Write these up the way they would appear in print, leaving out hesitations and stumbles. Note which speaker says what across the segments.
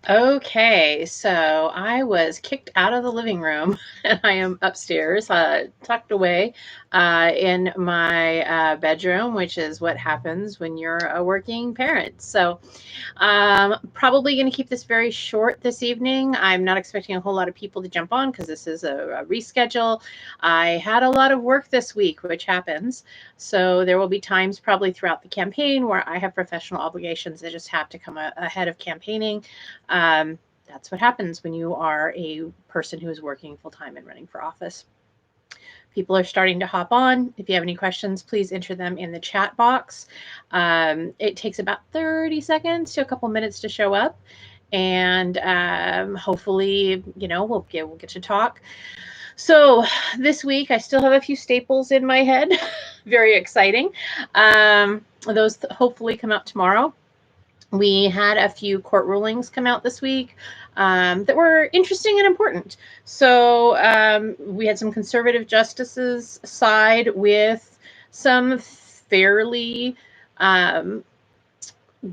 Speaker 1: Okay, so I was kicked out of the living room and I am upstairs, tucked away in my bedroom, which is what happens when you're a working parent. So, probably going to keep this very short this evening. I'm not expecting a whole lot of people to jump on because this is a reschedule. I had a lot of work this week, which happens. So, there will be times probably throughout the campaign where I have professional obligations that just have to come ahead of campaigning. That's what happens when you are a person who is working full time and running for office. People are starting to hop on. If you have any questions, please enter them in the chat box. It takes about 30 seconds to a couple minutes to show up. And hopefully, we'll get to talk. So this week, I still have a few staples in my head. Very exciting. Those hopefully come out tomorrow. We had a few court rulings come out this week that were interesting and important. So we had some conservative justices side with some fairly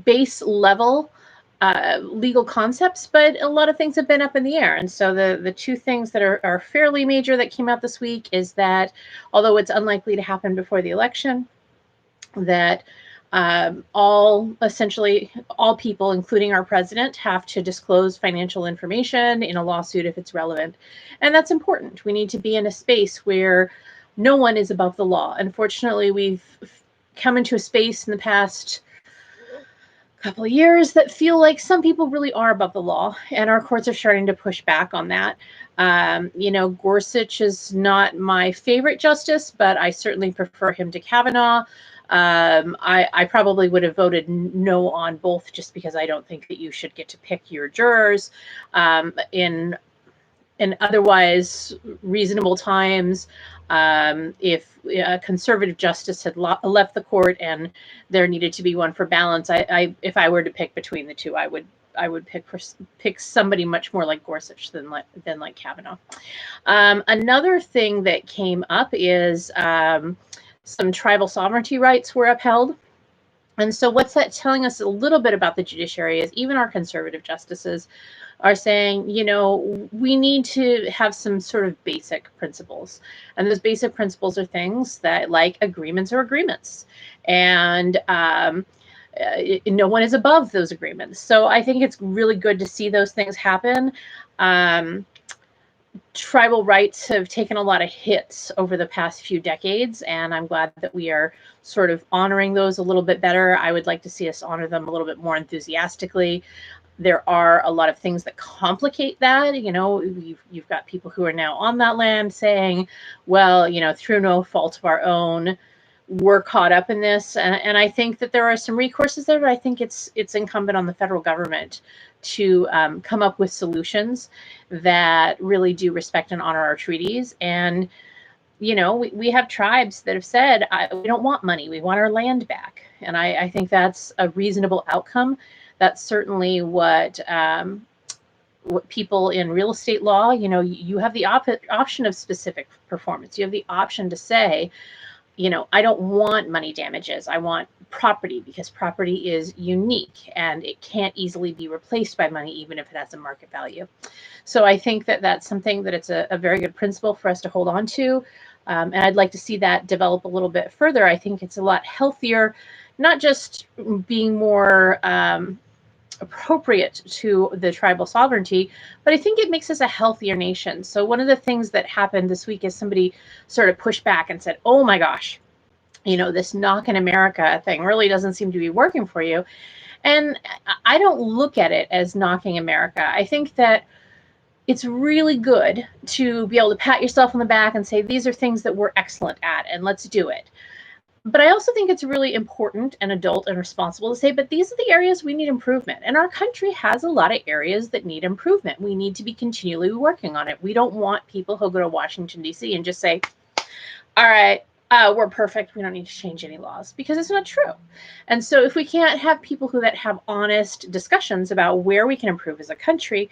Speaker 1: base level legal concepts, but a lot of things have been up in the air. And so the two things that are fairly major that came out this week is that although it's unlikely to happen before the election, that essentially all people, including our president, have to disclose financial information in a lawsuit if it's relevant. And that's important. We need to be in a space where no one is above the law. Unfortunately, we've come into a space in the past couple of years that feel like some people really are above the law, and our courts are starting to push back on that. Gorsuch is not my favorite justice, but I certainly prefer him to Kavanaugh. I probably would have voted no on both just because I don't think that you should get to pick your jurors in otherwise reasonable times. If a conservative justice had left the court and there needed to be one for balance, if I were to pick between the two, I would pick somebody much more like Gorsuch than like Kavanaugh. Another thing that came up is some tribal sovereignty rights were upheld. And so what's that telling us a little bit about the judiciary is even our conservative justices are saying, we need to have some sort of basic principles. And those basic principles are things that, like, agreements are agreements. And no one is above those agreements. So I think it's really good to see those things happen. Tribal rights have taken a lot of hits over the past few decades, and I'm glad that we are sort of honoring those a little bit better. I would like to see us honor them a little bit more enthusiastically. There are a lot of things that complicate that. You've got people who are now on that land saying, well, through no fault of our own, we're caught up in this. And I think that there are some recourses there, but I think it's incumbent on the federal government to come up with solutions that really do respect and honor our treaties. And, we have tribes that have said, we don't want money, we want our land back. And I think that's a reasonable outcome. That's certainly what people in real estate law, you have the option of specific performance. You have the option to say, I don't want money damages. I want property because property is unique and it can't easily be replaced by money, even if it has a market value. So I think that that's something that it's a very good principle for us to hold on to. And I'd like to see that develop a little bit further. I think it's a lot healthier, not just being more appropriate to the tribal sovereignty, but I think it makes us a healthier nation. So one of the things that happened this week is somebody sort of pushed back and said, oh my gosh, this knock in America thing really doesn't seem to be working for you. And I don't look at it as knocking America. I think that it's really good to be able to pat yourself on the back and say, these are things that we're excellent at and let's do it. But I also think it's really important and adult and responsible to say, but these are the areas we need improvement. And our country has a lot of areas that need improvement. We need to be continually working on it. We don't want people who go to Washington, D.C. and just say, all right, we're perfect. We don't need to change any laws, because it's not true. And so if we can't have people that have honest discussions about where we can improve as a country,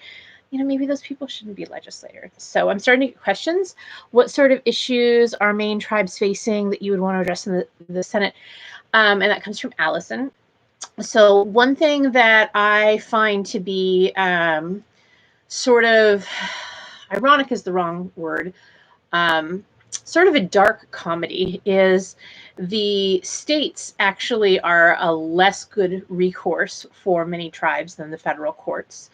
Speaker 1: maybe those people shouldn't be legislators. So I'm starting to get questions. What sort of issues are Maine tribes facing that you would want to address in the Senate? And that comes from Allison. So one thing that I find to be sort of ironic is the wrong word, sort of a dark comedy is the states actually are a less good recourse for many tribes than the federal courts,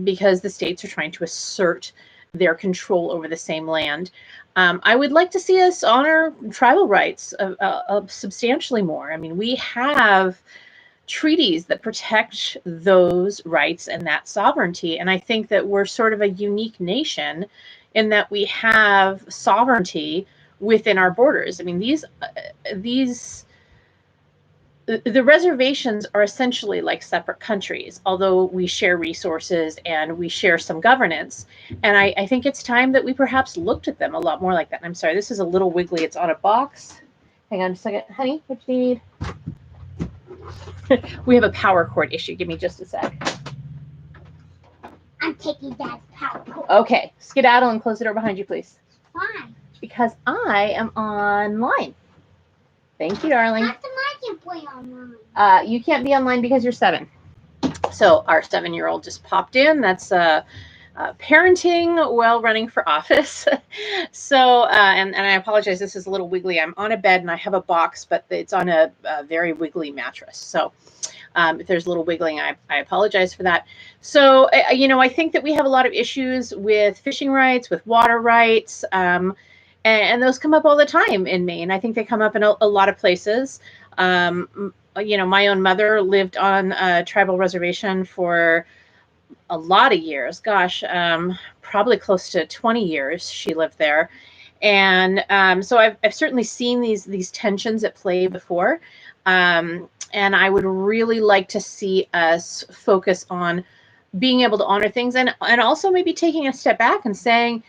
Speaker 1: because the states are trying to assert their control over the same land. I would like to see us honor tribal rights substantially more. I mean, we have treaties that protect those rights and that sovereignty. And I think that we're sort of a unique nation in that we have sovereignty within our borders. I mean, these the reservations are essentially like separate countries, although we share resources and we share some governance. And I think it's time that we perhaps looked at them a lot more like that. I'm sorry, this is a little wiggly. It's on a box. Hang on just a second. Honey, what do you need? We have a power cord issue. Give me just a sec.
Speaker 2: I'm taking Dad's power cord.
Speaker 1: Okay, skedaddle and close the door behind you, please.
Speaker 2: Why?
Speaker 1: Because I am online. Thank you, darling.
Speaker 2: How come I can play online?
Speaker 1: You can't be online because you're 7. So our 7-year-old just popped in. That's parenting while running for office. So, and I apologize, this is a little wiggly. I'm on a bed and I have a box, but it's on a very wiggly mattress. So if there's a little wiggling, I apologize for that. So, I think that we have a lot of issues with fishing rights, with water rights, and those come up all the time in Maine. I think they come up in a lot of places. My own mother lived on a tribal reservation for a lot of years. Gosh, probably close to 20 years she lived there. And so I've certainly seen these tensions at play before. And I would really like to see us focus on being able to honor things and also maybe taking a step back and saying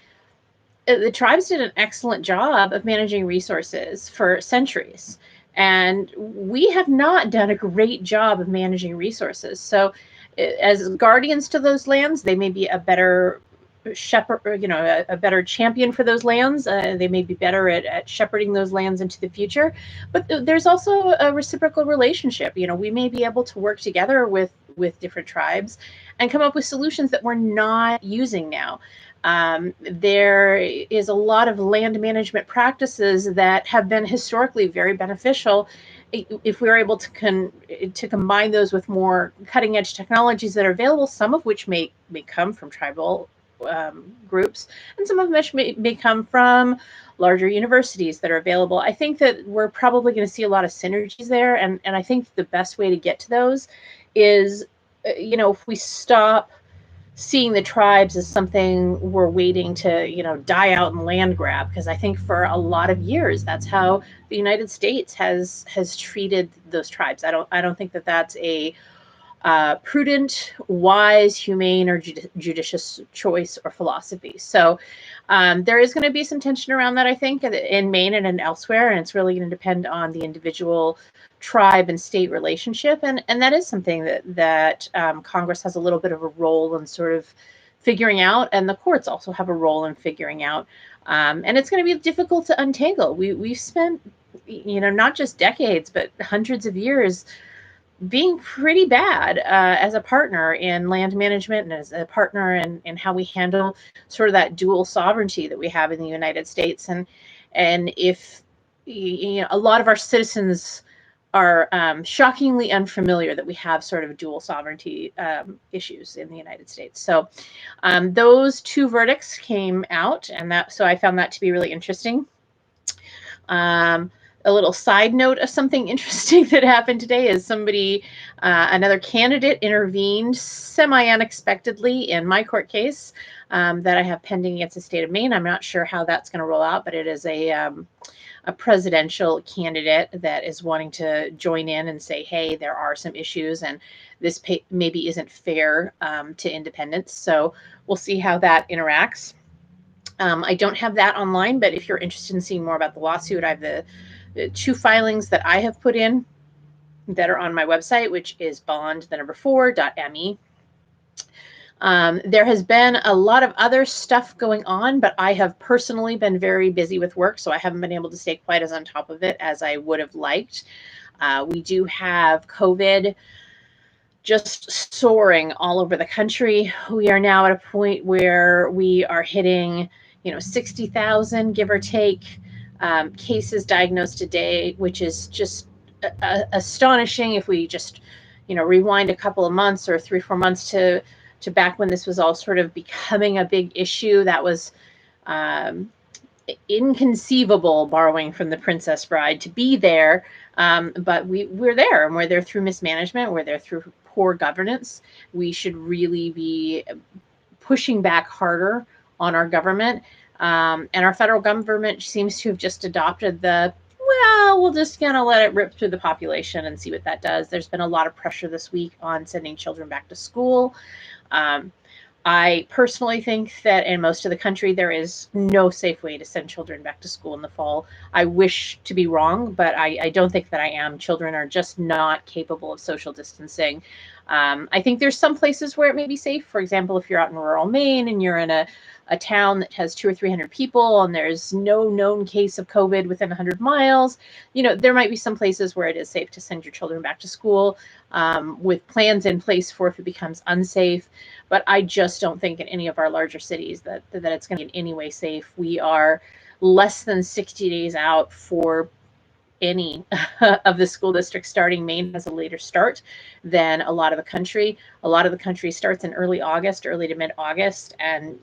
Speaker 1: the tribes did an excellent job of managing resources for centuries. And we have not done a great job of managing resources. So as guardians to those lands, they may be a better shepherd, a better champion for those lands. They may be better at shepherding those lands into the future. But there's also a reciprocal relationship. We may be able to work together with different tribes and come up with solutions that we're not using now. There is a lot of land management practices that have been historically very beneficial. If we are able to combine those with more cutting edge technologies that are available, some of which may come from tribal groups, and some of which may come from larger universities that are available. I think that we're probably going to see a lot of synergies there, and I think the best way to get to those is, if we stop seeing the tribes as something we're waiting to, die out and land grab, because I think for a lot of years that's how the United States has treated those tribes. I don't think that that's a prudent, wise, humane, or judicious choice or philosophy. So there is going to be some tension around that, I think, in Maine and elsewhere, and it's really going to depend on the individual tribe and state relationship, and that is something that Congress has a little bit of a role in sort of figuring out, and the courts also have a role in figuring out. And it's going to be difficult to untangle. We've spent, not just decades, but hundreds of years being pretty bad as a partner in land management and as a partner in how we handle sort of that dual sovereignty that we have in the United States. And if a lot of our citizens are shockingly unfamiliar that we have sort of dual sovereignty issues in the United States. So those 2 verdicts came out, and so I found that to be really interesting. A little side note of something interesting that happened today is another candidate intervened semi-unexpectedly in my court case that I have pending against the state of Maine. I'm not sure how that's going to roll out, but it is a presidential candidate that is wanting to join in and say, hey, there are some issues and this maybe isn't fair to independents. So we'll see how that interacts. I don't have that online, but if you're interested in seeing more about the lawsuit, I have the 2 filings that I have put in that are on my website, which is bond4.me. There has been a lot of other stuff going on, but I have personally been very busy with work, so I haven't been able to stay quite as on top of it as I would have liked. We do have COVID just soaring all over the country. We are now at a point where we are hitting, 60,000, give or take, cases diagnosed a day, which is just astonishing. If we just, rewind a couple of months or 3-4 months to back when this was all sort of becoming a big issue, that was inconceivable, borrowing from the Princess Bride, to be there. But we're there, and we're there through mismanagement. We're there through poor governance. We should really be pushing back harder on our government. And our federal government seems to have just adopted we'll just kind of let it rip through the population and see what that does. There's been a lot of pressure this week on sending children back to school. I personally think that in most of the country, there is no safe way to send children back to school in the fall. I wish to be wrong, but I don't think that I am. Children are just not capable of social distancing. I think there's some places where it may be safe. For example, if you're out in rural Maine and you're in a town that has 200 or 300 people and there's no known case of COVID within 100 miles, there might be some places where it is safe to send your children back to school with plans in place for if it becomes unsafe. But I just don't think in any of our larger cities that it's going to be in any way safe. We are less than 60 days out for any of the school districts starting. Maine has a later start than a lot of the country. A lot of the country starts in early August, early to mid-August, and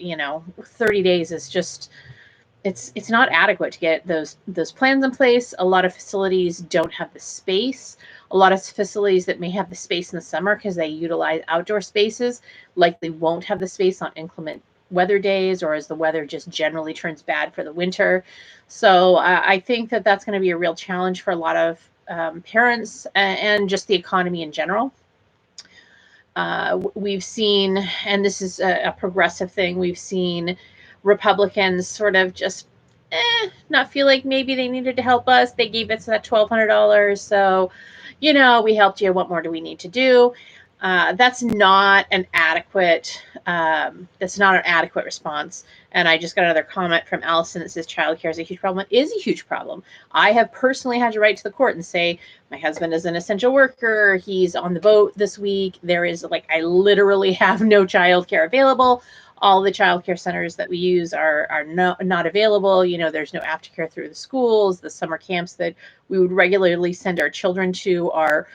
Speaker 1: 30 days is just, it's not adequate to get those plans in place. A lot of facilities don't have the space. A lot of facilities that may have the space in the summer because they utilize outdoor spaces likely won't have the space on inclement weather days, or as the weather just generally turns bad for the winter. So I think that that's going to be a real challenge for a lot of parents and just the economy in general. We've seen, and this is a progressive thing, we've seen Republicans sort of just not feel like maybe they needed to help us. They gave us that $1,200, so we helped you. What more do we need to do? That's not an adequate response. And I just got another comment from Allison that says childcare is a huge problem. It is a huge problem. I have personally had to write to the court and say, my husband is an essential worker. He's on the boat this week. There is I literally have no childcare available. All the childcare centers that we use are not available. There's no aftercare through the schools. The summer camps that we would regularly send our children to are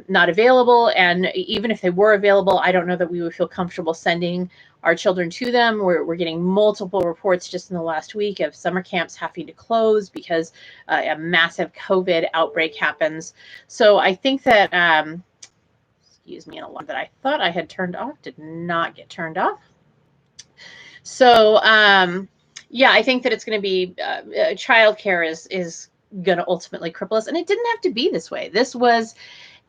Speaker 1: not available. And even if they were available, I don't know that we would feel comfortable sending our children to them. We're getting multiple reports just in the last week of summer camps having to close because a massive COVID outbreak happens. So I think that, excuse me, an alarm that I thought I had turned off did not get turned off. So, yeah, I think that it's going to be childcare is going to ultimately cripple us. And it didn't have to be this way. This was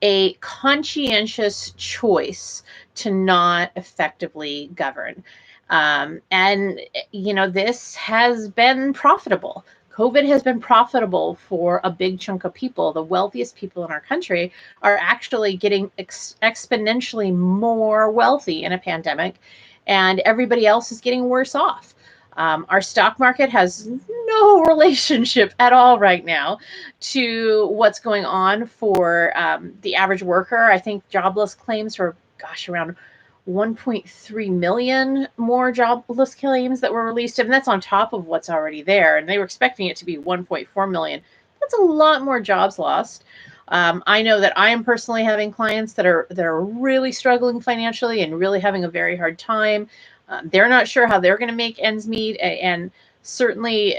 Speaker 1: a conscientious choice to not effectively govern. And, this has been profitable. COVID has been profitable for a big chunk of people. The wealthiest people in our country are actually getting exponentially more wealthy in a pandemic, and everybody else is getting worse off. Our stock market has no relationship at all right now to what's going on for the average worker. I think jobless claims were, around 1.3 million more jobless claims that were released, and that's on top of what's already there. And they were expecting it to be 1.4 million. That's a lot more jobs lost. I know that I am personally having clients that are really struggling financially and really having a very hard time. They're not sure how they're going to make ends meet. And certainly,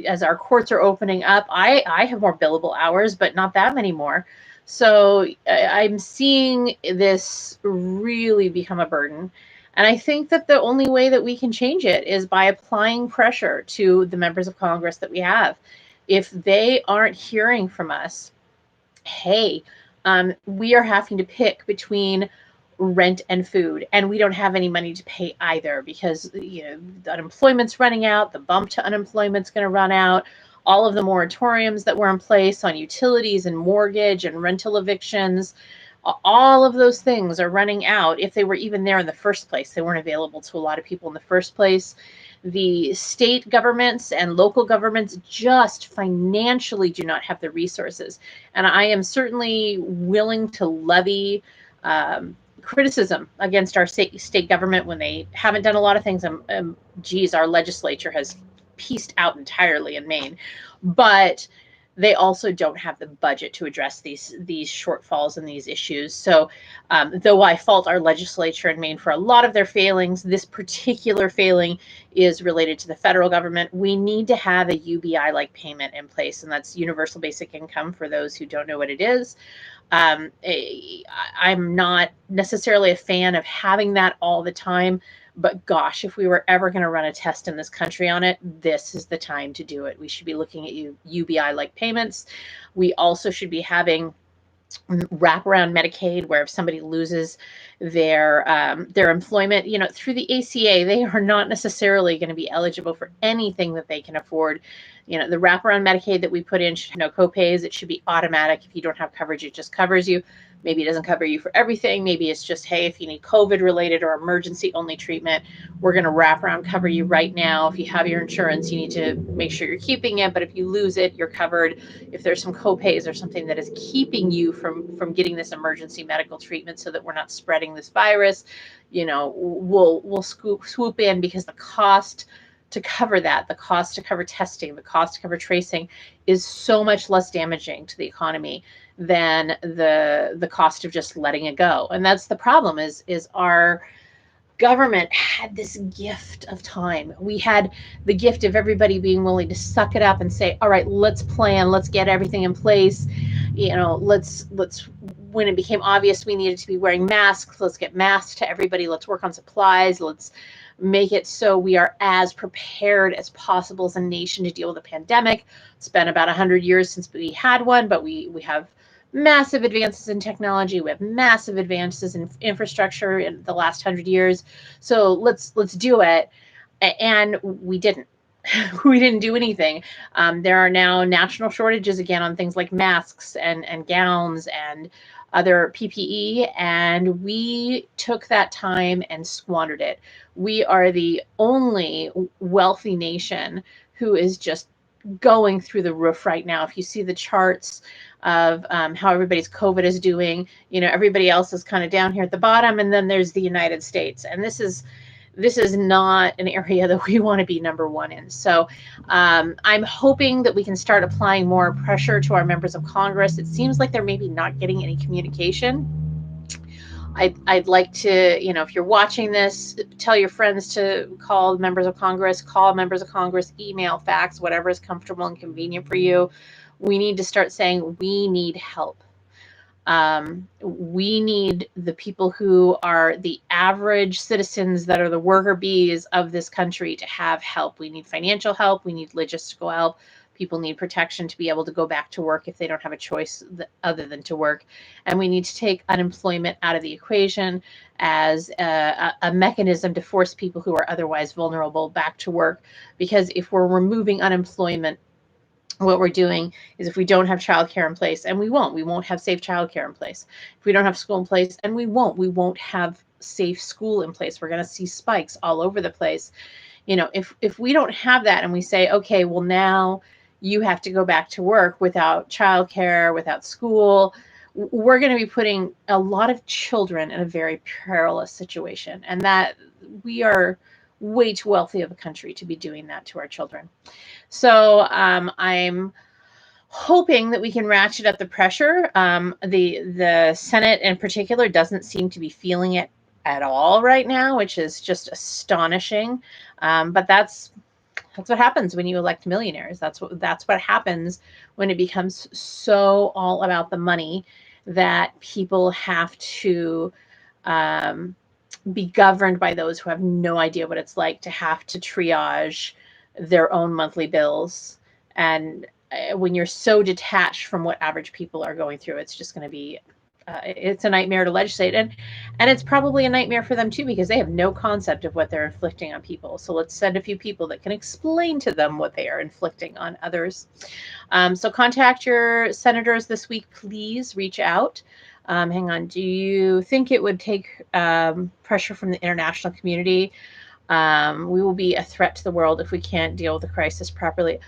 Speaker 1: as our courts are opening up, I have more billable hours, but not that many more. So I'm seeing this really become a burden. And I think that the only way that we can change it is by applying pressure to the members of Congress that we have. If they aren't hearing from us, hey, we are having to pick between rent and food, and we don't have any money to pay either because the unemployment's running out, the bump to unemployment's going to run out, all of the moratoriums that were in place on utilities and mortgage and rental evictions, all of those things are running out. If they were even there in the first place, they weren't available to a lot of people in the first place. The state governments and local governments just financially do not have the resources. And I am certainly willing to levy criticism against our state government when they haven't done a lot of things. Geez, our legislature has pieced out entirely in Maine, but they also don't have the budget to address these shortfalls and these issues. So though I fault our legislature in Maine for a lot of their failings, this particular failing is related to the federal government. We need to have a UBI-like payment in place, and that's universal basic income for those who don't know what it is. I'm not necessarily a fan of having that all the time, but gosh, if we were ever going to run a test in this country on it, this is the time to do it. We should be looking at UBI-like payments. We also should be having wraparound Medicaid, where if somebody loses their employment, through the ACA, they are not necessarily going to be eligible for anything that they can afford. The wraparound Medicaid that we put in should have no copays. It should be automatic. If you don't have coverage, it just covers you. Maybe it doesn't cover you for everything. Maybe it's just, hey, if you need COVID related or emergency only treatment, we're going to wrap around cover you right now. If you have your insurance, you need to make sure you're keeping it. But if you lose it, you're covered. If there's some copays or something that is keeping you from getting this emergency medical treatment so that we're not spreading this virus, we'll swoop in, because the cost to cover that, the cost to cover testing, the cost to cover tracing is so much less damaging to the economy than the cost of just letting it go. And that's the problem, is our government had this gift of time. We had the gift of everybody being willing to suck it up and say, all right, let's plan, let's get everything in place. Let's when it became obvious we needed to be wearing masks, let's get masks to everybody. Let's work on supplies. Let's make it so we are as prepared as possible as a nation to deal with a pandemic. It's been about 100 years since we had one, but we have massive advances in technology. We have massive advances in infrastructure in the last 100 years. So let's do it. And we didn't. We didn't do anything. There are now national shortages again on things like masks and gowns and other PPE, and we took that time and squandered it. We are the only wealthy nation who is just going through the roof right now. If you see the charts of how everybody's COVID is doing, everybody else is kind of down here at the bottom, and then there's the United States, and this is not an area that we want to be number one in. So I'm hoping that we can start applying more pressure to our members of Congress. It seems like they're maybe not getting any communication. I'd like to, if you're watching this, tell your friends to call members of Congress, email, fax, whatever is comfortable and convenient for you. We need to start saying we need help. We need the people who are the average citizens that are the worker bees of this country to have help. We need financial help. We need logistical help. People need protection to be able to go back to work if they don't have a choice other than to work. And we need to take unemployment out of the equation as a mechanism to force people who are otherwise vulnerable back to work. Because if we're removing unemployment, what we're doing is, if we don't have childcare in place, and we won't have safe childcare in place. If we don't have school in place, and we won't have safe school in place. We're going to see spikes all over the place. If we don't have that, and we say, okay, well, now you have to go back to work without childcare, without school, we're going to be putting a lot of children in a very perilous situation. And that we are way too wealthy of a country to be doing that to our children. So I'm hoping that we can ratchet up the pressure. The Senate in particular doesn't seem to be feeling it at all right now, which is just astonishing. But that's what happens when you elect millionaires. That's what happens when it becomes so all about the money that people have to be governed by those who have no idea what it's like to have to triage their own monthly bills. And when you're so detached from what average people are going through, it's just going to be it's a nightmare to legislate. And it's probably a nightmare for them too, because they have no concept of what they're inflicting on people. So let's send a few people that can explain to them what they are inflicting on others. So contact your senators this week, please reach out. Hang on. Do you think it would take pressure from the international community? We will be a threat to the world if we can't deal with the crisis properly.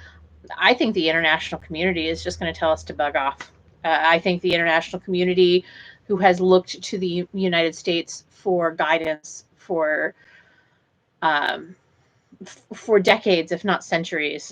Speaker 1: I think the international community is just going to tell us to bug off. I think the international community, who has looked to the United States for guidance um, for decades, if not centuries,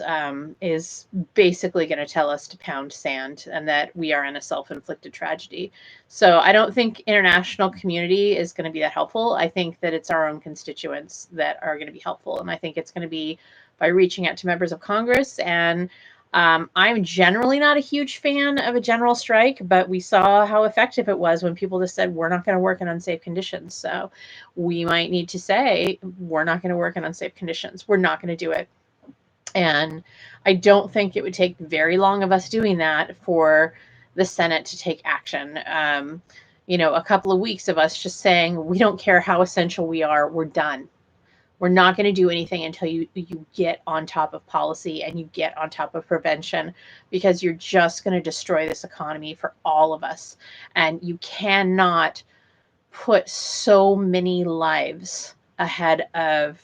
Speaker 1: is basically going to tell us to pound sand and that we are in a self-inflicted tragedy. So I don't think international community is going to be that helpful. I think that it's our own constituents that are going to be helpful. And I think it's going to be by reaching out to members of Congress. And I'm generally not a huge fan of a general strike, but we saw how effective it was when people just said, we're not going to work in unsafe conditions. So we might need to say, we're not going to work in unsafe conditions. We're not going to do it. And I don't think it would take very long of us doing that for the Senate to take action. A couple of weeks of us just saying, we don't care how essential we are, we're done. We're not going to do anything until you get on top of policy and you get on top of prevention, because you're just going to destroy this economy for all of us. And you cannot put so many lives ahead of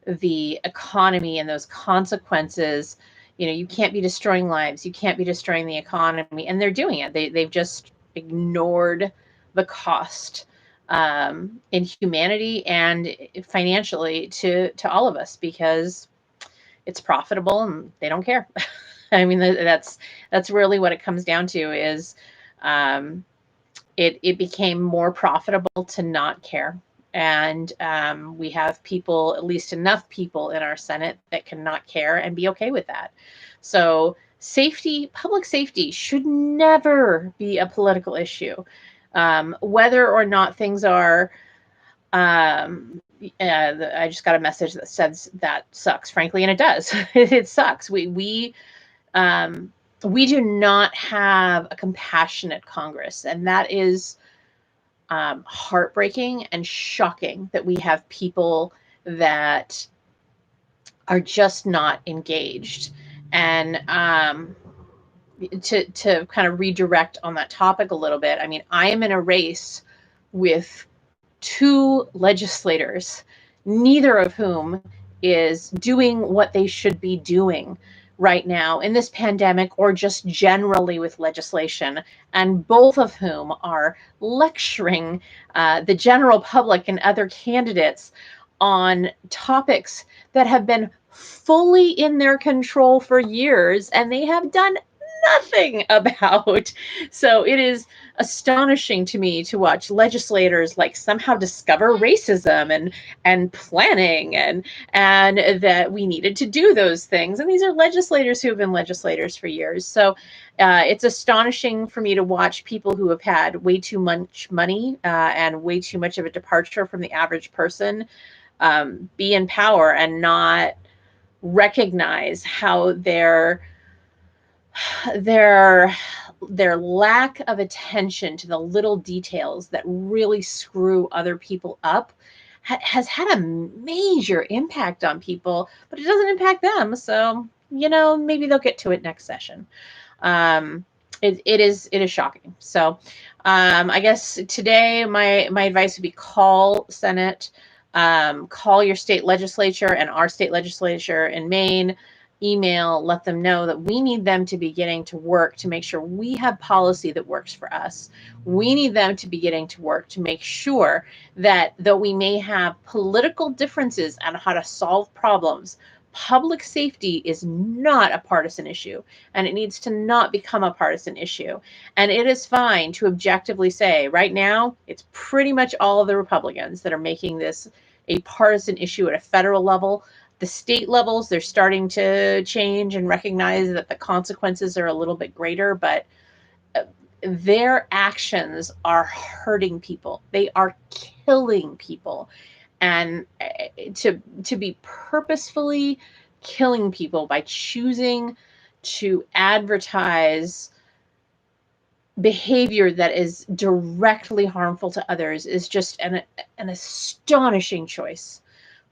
Speaker 1: the economy and those consequences. You can't be destroying lives. You can't be destroying the economy. And they're doing it. They've just ignored the cost in humanity and financially to all of us, because it's profitable and they don't care. I mean, that's really what it comes down to is it became more profitable to not care. And we have people, at least enough people in our Senate, that cannot care and be okay with that. So public safety should never be a political issue. Whether or not things are, I just got a message that says that sucks, frankly, and it does. It sucks. We do not have a compassionate Congress, and that is heartbreaking and shocking that we have people that are just not engaged. And to kind of redirect on that topic a little bit, I mean, I am in a race with 2 legislators, neither of whom is doing what they should be doing right now in this pandemic, or just generally with legislation, and both of whom are lecturing the general public and other candidates on topics that have been fully in their control for years, and they have done nothing about. So it is astonishing to me to watch legislators like somehow discover racism and planning and that we needed to do those things. And these are legislators who have been legislators for years. So it's astonishing for me to watch people who have had way too much money and way too much of a departure from the average person be in power and not recognize how their lack of attention to the little details that really screw other people up has had a major impact on people, but it doesn't impact them. So, maybe they'll get to it next session. It is shocking. So, I guess today my advice would be call Senate, call your state legislature and our state legislature in Maine. Email, let them know that we need them to be getting to work to make sure we have policy that works for us. We need them to be getting to work to make sure that though we may have political differences on how to solve problems, public safety is not a partisan issue, and it needs to not become a partisan issue. And it is fine to objectively say right now, it's pretty much all of the Republicans that are making this a partisan issue at a federal level. The state levels, they're starting to change and recognize that the consequences are a little bit greater, but their actions are hurting people. They are killing people. And to be purposefully killing people by choosing to advertise behavior that is directly harmful to others is just an astonishing choice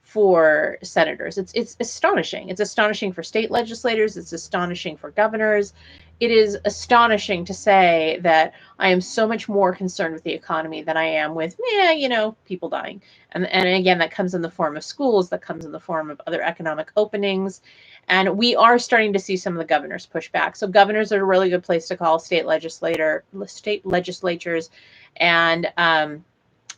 Speaker 1: for senators. It's astonishing. It's astonishing for state legislators. It's astonishing for governors. it is astonishing to say that I am so much more concerned with the economy than I am with, people dying. And again, that comes in the form of schools, that comes in the form of other economic openings. And we are starting to see some of the governors push back. So governors are a really good place to call state legislatures. And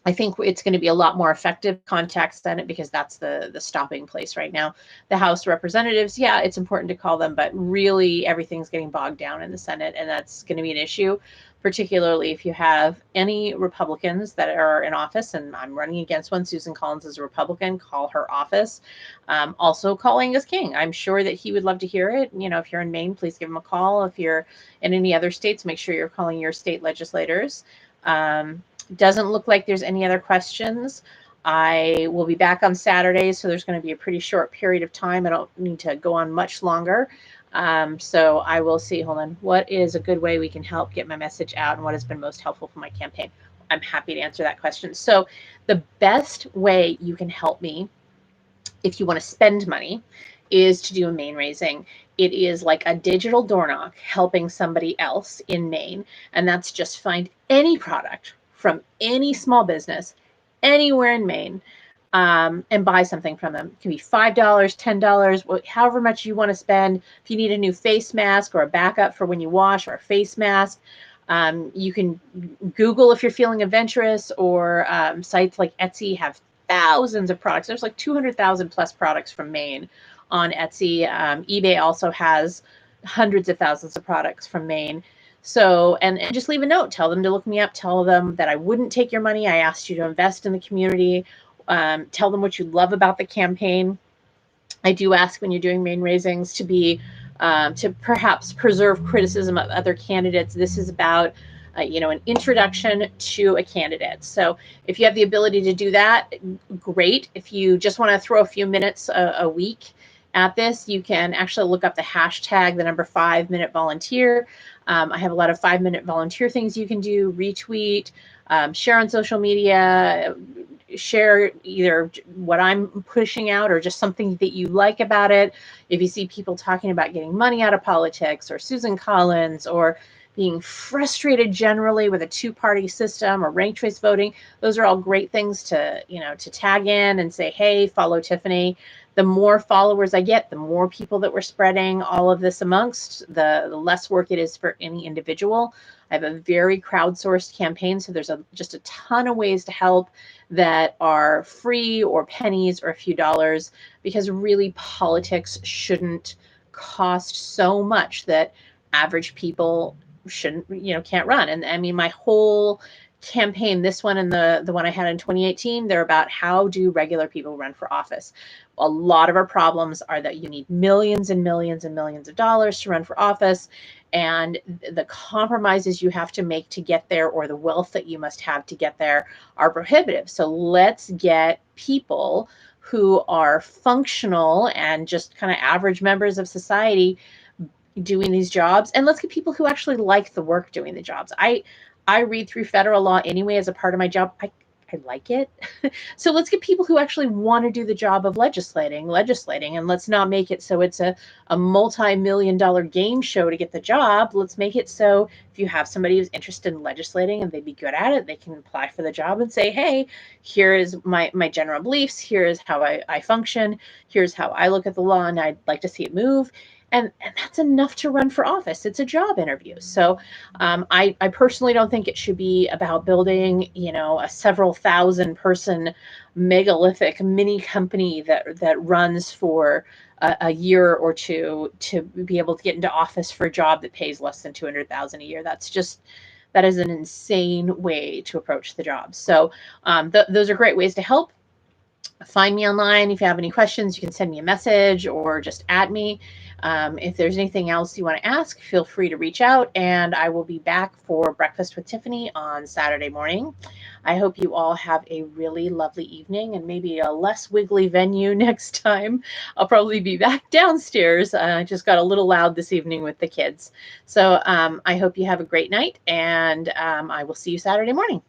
Speaker 1: I think it's going to be a lot more effective contact Senate, because that's the stopping place right now. The House Representatives, yeah, it's important to call them, but really everything's getting bogged down in the Senate, and that's going to be an issue, particularly if you have any Republicans that are in office. And I'm running against one. Susan Collins is a Republican. Call her office. Also, calling is king. I'm sure that he would love to hear it. If you're in Maine, please give him a call. If you're in any other states, make sure you're calling your state legislators. Doesn't look like there's any other questions. I will be back on Saturday, so there's going to be a pretty short period of time. I don't need to go on much longer. So I will see. Hold on. What is a good way we can help get my message out, and what has been most helpful for my campaign? I'm happy to answer that question. So the best way you can help me, if you want to spend money, is to do a Maine raising. It is like a digital door knock helping somebody else in Maine. And that's just find any product from any small business anywhere in Maine, and buy something from them. It can be $5, $10, however much you want to spend. If you need a new face mask or a backup for when you wash, or a face mask, you can Google if you're feeling adventurous, or sites like Etsy have thousands of products. There's like 200,000 plus products from Maine on Etsy. eBay also has hundreds of thousands of products from Maine. So, and just leave a note. Tell them to look me up. Tell them that I wouldn't take your money. I asked you to invest in the community. Tell them what you love about the campaign. I do ask when you're doing Maine raisings to be to perhaps preserve criticism of other candidates. This is about an introduction to a candidate. So if you have the ability to do that, great. If you just want to throw a few minutes a week at this, you can actually look up the hashtag, the number 5-minute volunteer. I have a lot of 5-minute volunteer things you can do, retweet, share on social media, share either what I'm pushing out or just something that you like about it. If you see people talking about getting money out of politics, or Susan Collins, or being frustrated generally with a two-party system or ranked choice voting, those are all great things to tag in and say, hey, follow Tiffany. The more followers I get, the more people that we're spreading all of this amongst, the less work it is for any individual. I have a very crowdsourced campaign, so there's just a ton of ways to help that are free or pennies or a few dollars, because really politics shouldn't cost so much that average people can't run. And I mean, my whole campaign, this one and the one I had in 2018, they're about how do regular people run for office. A lot of our problems are that you need millions and millions and millions of dollars to run for office, and the compromises you have to make to get there, or the wealth that you must have to get there, are prohibitive. So let's get people who are functional and just kind of average members of society doing these jobs, and let's get people who actually like the work doing the jobs. I read through federal law anyway as a part of my job. I like it. So let's get people who actually want to do the job of legislating, and let's not make it so it's a multi-million-dollar game show to get the job. Let's make it so if you have somebody who's interested in legislating and they'd be good at it, they can apply for the job and say, hey, here is my general beliefs, here is how I function, here's how I look at the law, and I'd like to see it move. And that's enough to run for office. It's a job interview. So I personally don't think it should be about building, a several thousand person megalithic mini company that runs for a year or two to be able to get into office for a job that pays less than $200,000 a year. That is an insane way to approach the job. So those are great ways to help. Find me online. If you have any questions, you can send me a message or just at me. If there's anything else you want to ask, feel free to reach out, and I will be back for Breakfast with Tiffany on Saturday morning. I hope you all have a really lovely evening, and maybe a less wiggly venue next time. I'll probably be back downstairs. I just got a little loud this evening with the kids. So I hope you have a great night, and I will see you Saturday morning.